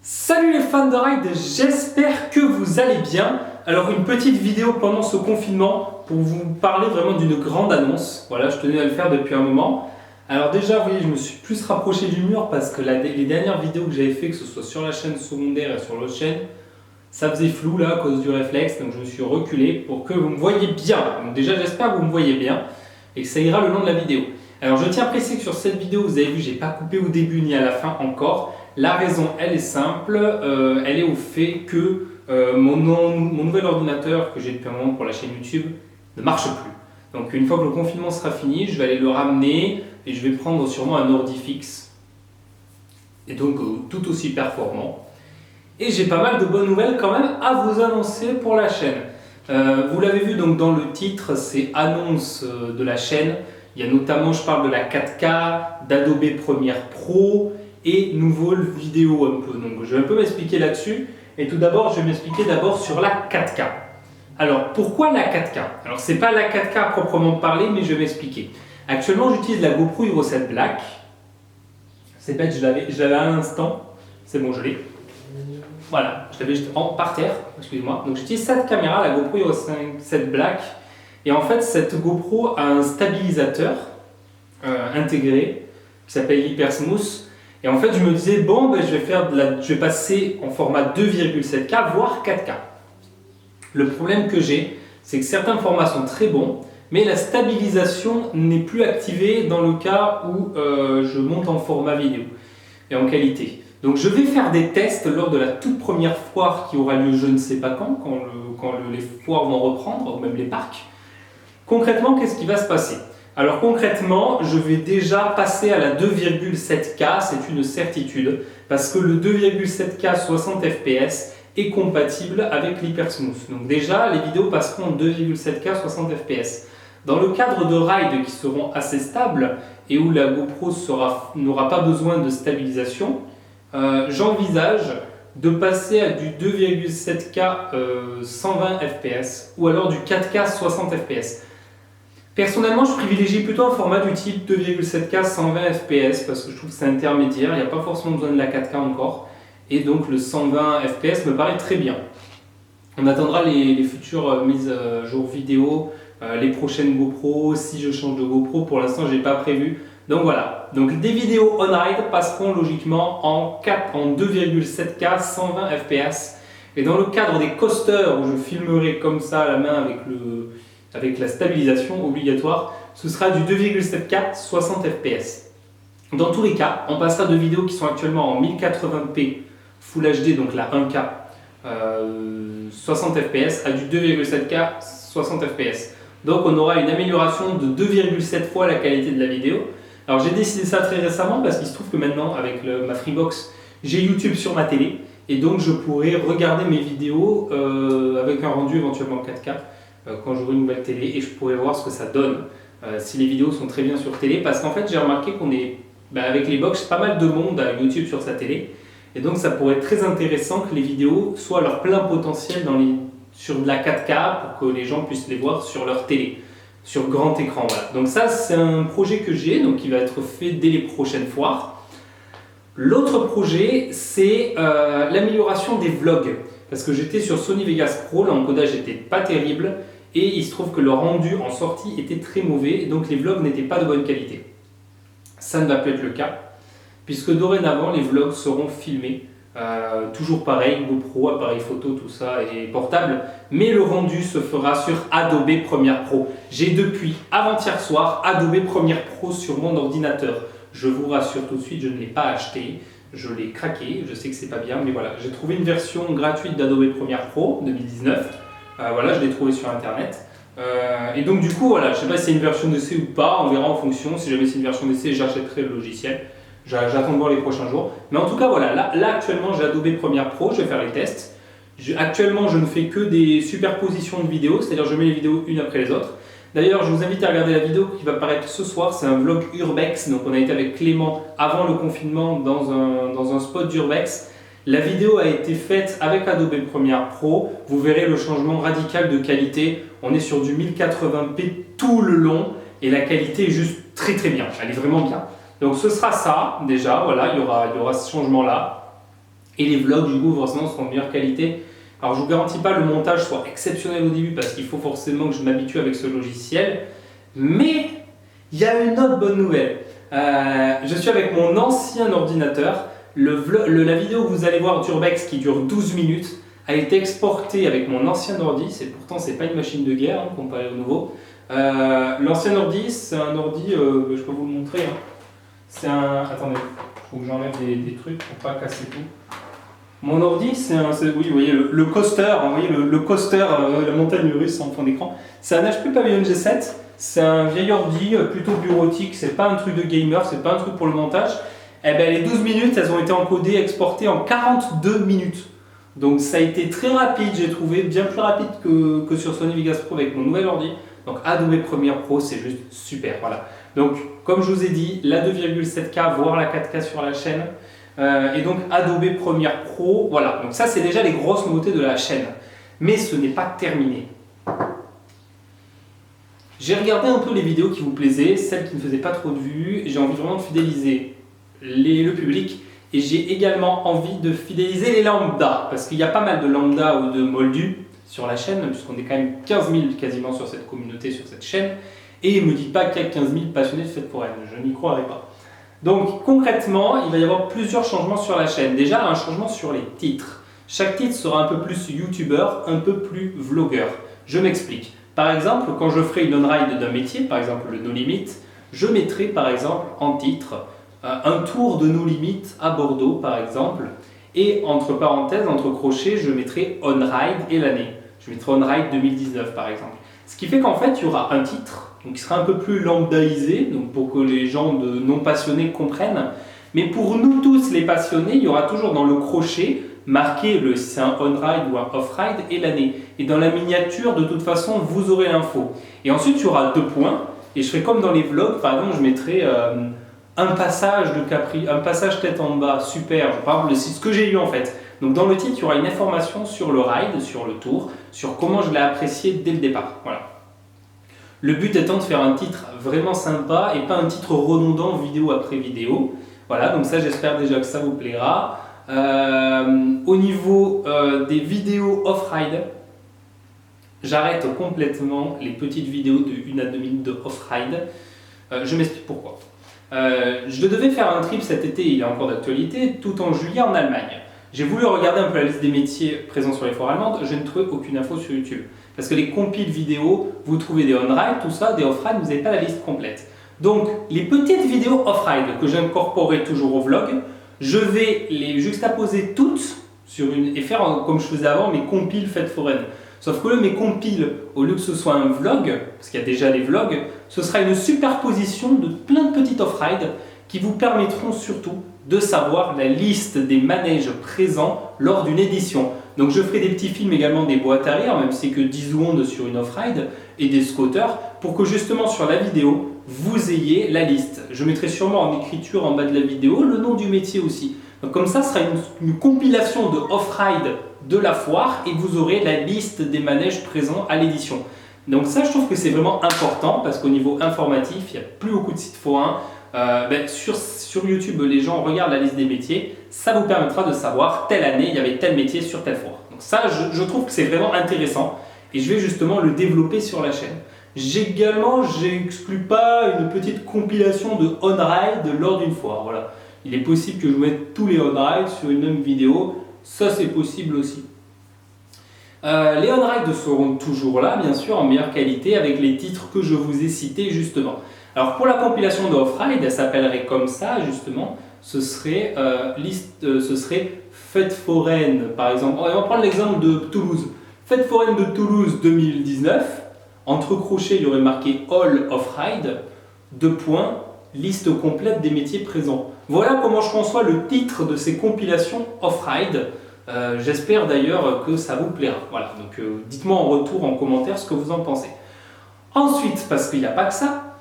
Salut les fans de ride, j'espère que vous allez bien. Alors une petite vidéo pendant ce confinement pour vous parler vraiment d'une grande annonce. Voilà, je tenais à le faire depuis un moment. Alors déjà, vous voyez, je me suis plus rapproché du mur parce que les dernières vidéos que j'avais fait, que ce soit sur la chaîne secondaire et sur l'autre chaîne, ça faisait flou là à cause du réflexe, donc je me suis reculé pour que vous me voyez bien. Donc déjà, j'espère que vous me voyez bien et que ça ira le long de la vidéo. Alors je tiens à préciser que sur cette vidéo, vous avez vu, j'ai pas coupé au début ni à la fin encore. La raison, elle est simple, elle est au fait que mon nouvel ordinateur que j'ai depuis un moment pour la chaîne YouTube ne marche plus. Donc une fois que le confinement sera fini, je vais aller le ramener et je vais prendre sûrement un ordi fixe. Et donc tout aussi performant. Et j'ai pas mal de bonnes nouvelles quand même à vous annoncer pour la chaîne. Vous l'avez vu donc dans le titre, c'est annonce de la chaîne. Il y a notamment, je parle de la 4K, d'Adobe Premiere Pro et nouvelle vidéo un peu. Donc je vais un peu m'expliquer là-dessus. Et tout d'abord, je vais m'expliquer d'abord sur la 4K. Alors pourquoi la 4K? Alors c'est pas la 4K à proprement parler, mais je vais m'expliquer. Actuellement, j'utilise la GoPro Hero 7 Black. C'est bête, je l'avais à l'instant. C'est bon, je l'ai. Voilà, je l'avais juste par terre, excusez-moi. Donc j'utilise cette caméra, la GoPro Hero 7 Black. Et en fait, cette GoPro a un stabilisateur intégré qui s'appelle HyperSmooth. Et en fait, je me disais, bon, ben, je vais passer en format 2,7K, voire 4K. Le problème que j'ai, c'est que certains formats sont très bons, mais la stabilisation n'est plus activée dans le cas où je monte en format vidéo et en qualité. Donc je vais faire des tests lors de la toute première foire qui aura lieu je ne sais pas quand les foires vont reprendre, ou même les parcs. Concrètement, qu'est-ce qui va se passer? Alors concrètement, je vais déjà passer à la 2,7K, c'est une certitude, parce que le 2,7K 60 fps est compatible avec l'HyperSmooth. Donc déjà, les vidéos passeront en 2,7K 60 fps. Dans le cadre de rides qui seront assez stables et où la GoPro n'aura pas besoin de stabilisation, j'envisage de passer à du 2,7K 120 fps ou alors du 4K 60 fps. Personnellement, je privilégie plutôt un format du type 2,7K 120 fps parce que je trouve que c'est intermédiaire, il n'y a pas forcément besoin de la 4K encore. Et donc le 120 fps me paraît très bien. On attendra les futures mises à jour vidéo, les prochaines GoPro, si je change de GoPro, pour l'instant je n'ai pas prévu. Donc voilà, donc des vidéos on-ride passeront logiquement en 2,7K 120 fps. Et dans le cadre des coasters où je filmerai comme ça à la main avec la stabilisation obligatoire, ce sera du 2,7K 60 fps. Dans tous les cas, on passera de vidéos qui sont actuellement en 1080p Full HD, donc la 1K 60 fps, à du 2,7K 60 fps. Donc on aura une amélioration de 2,7 fois la qualité de la vidéo. Alors j'ai décidé ça très récemment parce qu'il se trouve que maintenant avec ma Freebox, j'ai YouTube sur ma télé et donc je pourrai regarder mes vidéos avec un rendu éventuellement 4K quand j'aurai une nouvelle télé et je pourrai voir ce que ça donne si les vidéos sont très bien sur télé, parce qu'en fait j'ai remarqué qu'on est avec les box pas mal de monde à YouTube sur sa télé et donc ça pourrait être très intéressant que les vidéos soient à leur plein potentiel sur de la 4K pour que les gens puissent les voir sur leur télé, sur grand écran. Voilà. Donc ça c'est un projet que j'ai, donc qui va être fait dès les prochaines foires. L'autre projet c'est l'amélioration des vlogs, parce que j'étais sur Sony Vegas Pro, l'encodage n'était pas terrible et il se trouve que le rendu en sortie était très mauvais, donc les vlogs n'étaient pas de bonne qualité. Ça ne va plus être le cas, puisque dorénavant les vlogs seront filmés, toujours pareil, GoPro, appareil photo, tout ça et portable, mais le rendu se fera sur Adobe Premiere Pro. J'ai depuis avant-hier soir Adobe Premiere Pro sur mon ordinateur. Je vous rassure tout de suite, je ne l'ai pas acheté, je l'ai craqué, je sais que c'est pas bien, mais voilà, j'ai trouvé une version gratuite d'Adobe Premiere Pro 2019. Voilà, je l'ai trouvé sur internet. Et donc du coup, voilà, je sais pas si c'est une version d'essai ou pas, on verra en fonction. Si jamais c'est une version d'essai, j'achèterai le logiciel. J'attends de voir les prochains jours. Mais en tout cas, voilà, là actuellement j'ai Adobe Premiere Pro, je vais faire les tests. Actuellement, je ne fais que des superpositions de vidéos, c'est-à-dire je mets les vidéos une après les autres. D'ailleurs, je vous invite à regarder la vidéo qui va paraître ce soir, c'est un vlog Urbex. Donc on a été avec Clément avant le confinement dans un spot d'Urbex. La vidéo a été faite avec Adobe Premiere Pro. Vous verrez le changement radical de qualité. On est sur du 1080p tout le long et la qualité est juste très très bien. Elle est vraiment bien. Donc ce sera ça déjà, voilà, il y aura ce changement là. Et les vlogs, du coup, forcément, seront de meilleure qualité. Alors, je ne vous garantis pas que le montage soit exceptionnel au début parce qu'il faut forcément que je m'habitue avec ce logiciel. Mais il y a une autre bonne nouvelle. Je suis avec mon ancien ordinateur. La vidéo que vous allez voir d'Urbex qui dure 12 minutes a été exportée avec mon ancien ordi. Pourtant, ce n'est pas une machine de guerre hein, comparé au nouveau. L'ancien ordi, c'est un ordi, je peux vous le montrer. Hein. C'est un. Attendez, il faut que j'enlève des trucs pour pas casser tout. Mon ordi, oui, vous voyez le coaster, vous voyez le coaster, la montagne russe en fond d'écran. C'est un HP Pavilion G7, c'est un vieil ordi plutôt bureautique, c'est pas un truc de gamer, c'est pas un truc pour le montage. Eh ben, les 12 minutes, elles ont été encodées, exportées en 42 minutes. Donc ça a été très rapide, j'ai trouvé, bien plus rapide que sur Sony Vegas Pro avec mon nouvel ordi. Donc Adobe Premiere Pro, c'est juste super, voilà. Donc comme je vous ai dit, la 2,7K, voire la 4K sur la chaîne. Et donc Adobe Premiere Pro, voilà. Donc ça, c'est déjà les grosses nouveautés de la chaîne. Mais ce n'est pas terminé. J'ai regardé un peu les vidéos qui vous plaisaient, celles qui ne faisaient pas trop de vues. J'ai envie vraiment de fidéliser le public. Et j'ai également envie de fidéliser les lambda. Parce qu'il y a pas mal de lambda ou de moldus sur la chaîne, puisqu'on est quand même 15 000 quasiment sur cette communauté, sur cette chaîne. Et ne me dites pas qu'il y a 15 000 passionnés de fêtes foraines. Je n'y croirais pas. Donc concrètement, il va y avoir plusieurs changements sur la chaîne. Déjà, un changement sur les titres. Chaque titre sera un peu plus youtubeur, un peu plus vlogueur. Je m'explique. Par exemple, quand je ferai une on-ride d'un métier, par exemple le No Limit, je mettrai par exemple en titre un tour de No Limit à Bordeaux par exemple. Et entre parenthèses, entre crochets, je mettrai on-ride et l'année. Je mettrai on-ride 2019 par exemple. Ce qui fait qu'en fait, il y aura un titre donc qui sera un peu plus lambdaisé, donc pour que les gens non passionnés comprennent. Mais pour nous tous les passionnés, il y aura toujours dans le crochet marqué si c'est un on-ride ou un off-ride et l'année. Et dans la miniature, de toute façon, vous aurez l'info. Et ensuite, il y aura 2 points. Et je ferai comme dans les vlogs, par exemple, je mettrai un passage de Capri, un passage tête en bas, super. Par exemple, c'est ce que j'ai eu en fait. Donc dans le titre, il y aura une information sur le ride, sur le tour, sur comment je l'ai apprécié dès le départ. Voilà. Le but étant de faire un titre vraiment sympa et pas un titre redondant vidéo après vidéo. Voilà, donc ça j'espère déjà que ça vous plaira. Au niveau des vidéos off-ride, j'arrête complètement les petites vidéos de 1 à 2 minutes de off-ride. Je m'explique pourquoi. Je devais faire un trip cet été, il est encore d'actualité, tout en juillet en Allemagne. J'ai voulu regarder un peu la liste des métiers présents sur les foires allemandes, je ne trouvais aucune info sur YouTube. Parce que les compiles vidéo, vous trouvez des on-ride, tout ça, des off-ride, vous n'avez pas la liste complète. Donc, les petites vidéos off-ride que j'incorporerai toujours au vlog, je vais les juxtaposer toutes et faire comme je faisais avant mes compiles fêtes foraines. Sauf que mes compiles, au lieu que ce soit un vlog, parce qu'il y a déjà des vlogs, ce sera une superposition de plein de petites off-ride qui vous permettront surtout de savoir la liste des manèges présents lors d'une édition. Donc je ferai des petits films également des boîtes arrière, même si c'est que 10 secondes sur une off-ride, et des scooters, pour que justement sur la vidéo, vous ayez la liste. Je mettrai sûrement en écriture en bas de la vidéo le nom du métier aussi. Donc comme ça, ce sera une compilation de off-ride de la foire et vous aurez la liste des manèges présents à l'édition. Donc ça, je trouve que c'est vraiment important parce qu'au niveau informatif, il n'y a plus beaucoup de sites forains. Sur YouTube, les gens regardent la liste des métiers. Ça vous permettra de savoir telle année, il y avait tel métier sur telle foire. Donc ça, je trouve que c'est vraiment intéressant et je vais justement le développer sur la chaîne. J'exclus pas une petite compilation de on-ride lors d'une foire. Voilà. Il est possible que je mette tous les on-ride sur une même vidéo. Ça, c'est possible aussi. Les on-ride seront toujours là, bien sûr, en meilleure qualité avec les titres que je vous ai cités justement. Alors pour la compilation de off-ride, elle s'appellerait comme ça justement. Ce serait Fête foraine, par exemple. On va prendre l'exemple de Toulouse. Fête foraine de Toulouse 2019. Entre crochets, il y aurait marqué All Off-Ride. 2 points, liste complète des métiers présents. Voilà comment je conçois le titre de ces compilations off-ride. J'espère d'ailleurs que ça vous plaira. Voilà, donc dites-moi en retour, en commentaire, ce que vous en pensez. Ensuite, parce qu'il n'y a pas que ça,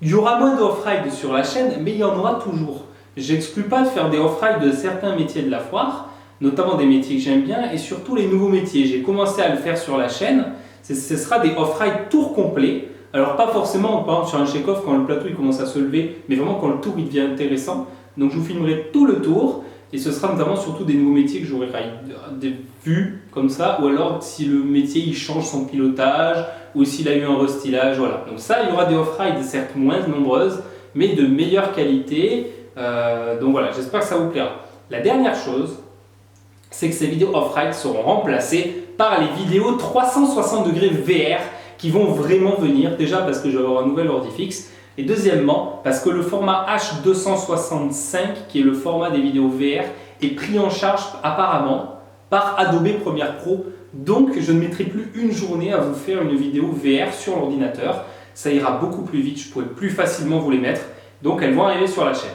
il y aura moins d'off-ride sur la chaîne, mais il y en aura toujours. J'exclus pas de faire des off-ride de certains métiers de la foire, notamment des métiers que j'aime bien, et surtout les nouveaux métiers. J'ai commencé à le faire sur la chaîne. Ce sera des off-ride tour complet. Alors pas forcément, par exemple sur un check-off quand le plateau il commence à se lever, mais vraiment quand le tour il devient intéressant. Donc je vous filmerai tout le tour. Et ce sera notamment surtout des nouveaux métiers que j'aurai vus comme ça, ou alors si le métier il change son pilotage, ou s'il a eu un restylage, voilà. Donc ça, il y aura des off-ride certes moins nombreuses, mais de meilleure qualité. Donc voilà, j'espère que ça vous plaira. La dernière chose, c'est que ces vidéos off-ride seront remplacées par les vidéos 360 degrés VR qui vont vraiment venir. Déjà parce que je vais avoir un nouvel ordi fixe. Et deuxièmement, parce que le format H265, qui est le format des vidéos VR, est pris en charge apparemment par Adobe Premiere Pro. Donc je ne mettrai plus une journée à vous faire une vidéo VR sur l'ordinateur. Ça ira beaucoup plus vite, je pourrai plus facilement vous les mettre. Donc elles vont arriver sur la chaîne.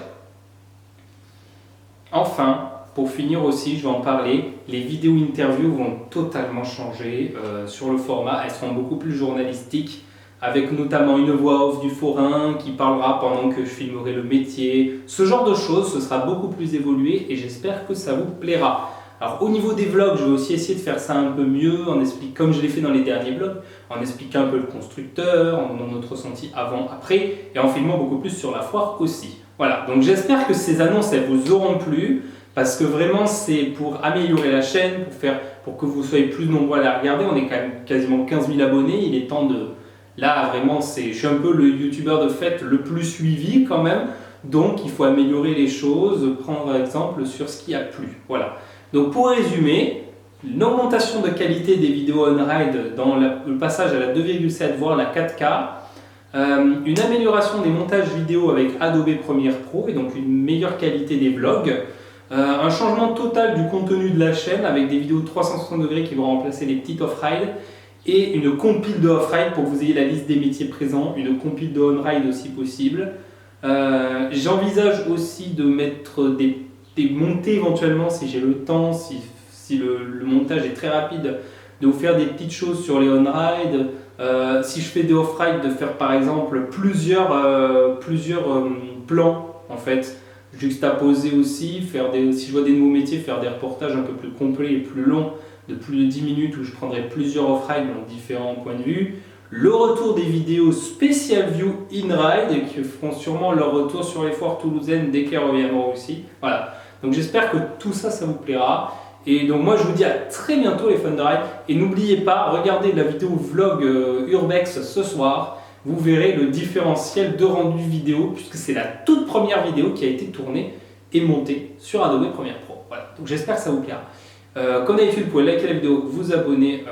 Enfin, pour finir aussi, je vais en parler, les vidéos interviews vont totalement changer sur le format. Elles seront beaucoup plus journalistiques, avec notamment une voix off du forain qui parlera pendant que je filmerai le métier. Ce genre de choses, ce sera beaucoup plus évolué et j'espère que ça vous plaira. Alors au niveau des vlogs, je vais aussi essayer de faire ça un peu mieux, en expliquant, comme je l'ai fait dans les derniers vlogs, en expliquant un peu le constructeur, en donnant notre ressenti avant, après, et en filmant beaucoup plus sur la foire aussi. Voilà, donc j'espère que ces annonces, elles vous auront plu, parce que vraiment c'est pour améliorer la chaîne, pour que vous soyez plus nombreux à la regarder. On est quand même quasiment 15 000 abonnés, il est temps de... Là vraiment, je suis un peu le youtubeur de fête le plus suivi quand même, donc il faut améliorer les choses, prendre exemple sur ce qui a plu. Voilà. Donc pour résumer, une augmentation de qualité des vidéos on-ride dans le passage à la 2,7 voire la 4K, une amélioration des montages vidéo avec Adobe Premiere Pro et donc une meilleure qualité des vlogs, un changement total du contenu de la chaîne avec des vidéos de 360 degrés qui vont remplacer les petites off-ride et une compile de off-ride pour que vous ayez la liste des métiers présents, une compile de on-ride aussi possible. J'envisage aussi de mettre des montées éventuellement si j'ai le temps, si le montage est très rapide, de vous faire des petites choses sur les on-ride. Si je fais des off-ride, de faire par exemple plusieurs plans en fait, juxtaposer aussi, si je vois des nouveaux métiers, faire des reportages un peu plus complets et plus longs, de plus de 10 minutes où je prendrai plusieurs off-ride dans différents points de vue. Le retour des vidéos Special View in-ride qui feront sûrement leur retour sur les foires toulousaines dès qu'elles reviendront aussi. Voilà. Donc j'espère que tout ça, ça vous plaira. Et donc moi je vous dis à très bientôt les fans de ride. Et n'oubliez pas, regardez la vidéo vlog Urbex ce soir. Vous verrez le différentiel de rendu vidéo puisque c'est la toute première vidéo qui a été tournée et montée sur Adobe Premiere Pro. Voilà. Donc j'espère que ça vous plaira. Comme d'habitude, vous pouvez liker la vidéo, vous abonner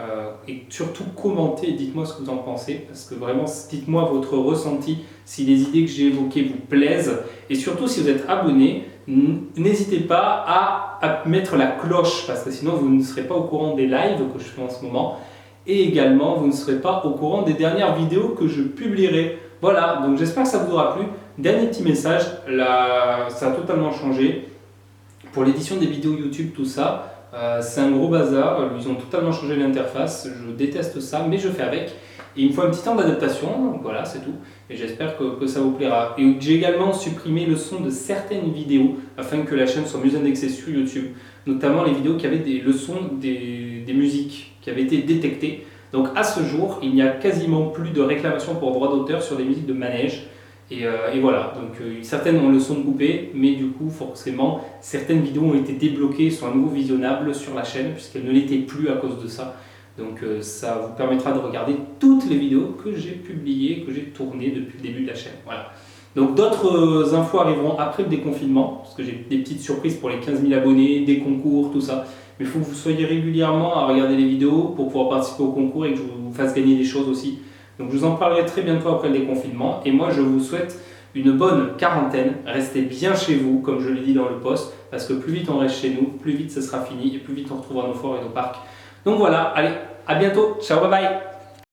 et surtout commenter et dites-moi ce que vous en pensez parce que vraiment dites-moi votre ressenti si les idées que j'ai évoquées vous plaisent et surtout si vous êtes abonné, n'hésitez pas à mettre la cloche parce que sinon vous ne serez pas au courant des lives que je fais en ce moment et également vous ne serez pas au courant des dernières vidéos que je publierai. Voilà, donc j'espère que ça vous aura plu. Dernier petit message, ça a totalement changé pour l'édition des vidéos YouTube, tout ça. C'est un gros bazar, ils ont totalement changé l'interface, je déteste ça, mais je fais avec. Et il me faut un petit temps d'adaptation, donc voilà, c'est tout. Et j'espère que ça vous plaira. Et j'ai également supprimé le son de certaines vidéos afin que la chaîne soit mieux indexée sur YouTube. Notamment les vidéos qui avaient le son des musiques qui avaient été détectées. Donc à ce jour, il n'y a quasiment plus de réclamations pour droit d'auteur sur des musiques de manège. Et voilà, donc certaines ont le son coupé, mais du coup forcément certaines vidéos ont été débloquées, sont à nouveau visionnables sur la chaîne puisqu'elles ne l'étaient plus à cause de ça. Donc ça vous permettra de regarder toutes les vidéos que j'ai publiées, que j'ai tournées depuis le début de la chaîne. Voilà. Donc d'autres infos arriveront après le déconfinement, parce que j'ai des petites surprises pour les 15 000 abonnés, des concours, tout ça. Mais il faut que vous soyez régulièrement à regarder les vidéos pour pouvoir participer au concours et que je vous fasse gagner des choses aussi. Donc je vous en parlerai très bientôt après le déconfinement et moi je vous souhaite une bonne quarantaine. Restez bien chez vous comme je l'ai dit dans le post parce que plus vite on reste chez nous, plus vite ce sera fini et plus vite on retrouvera nos forêts et nos parcs. Donc voilà, allez, à bientôt, ciao, bye bye.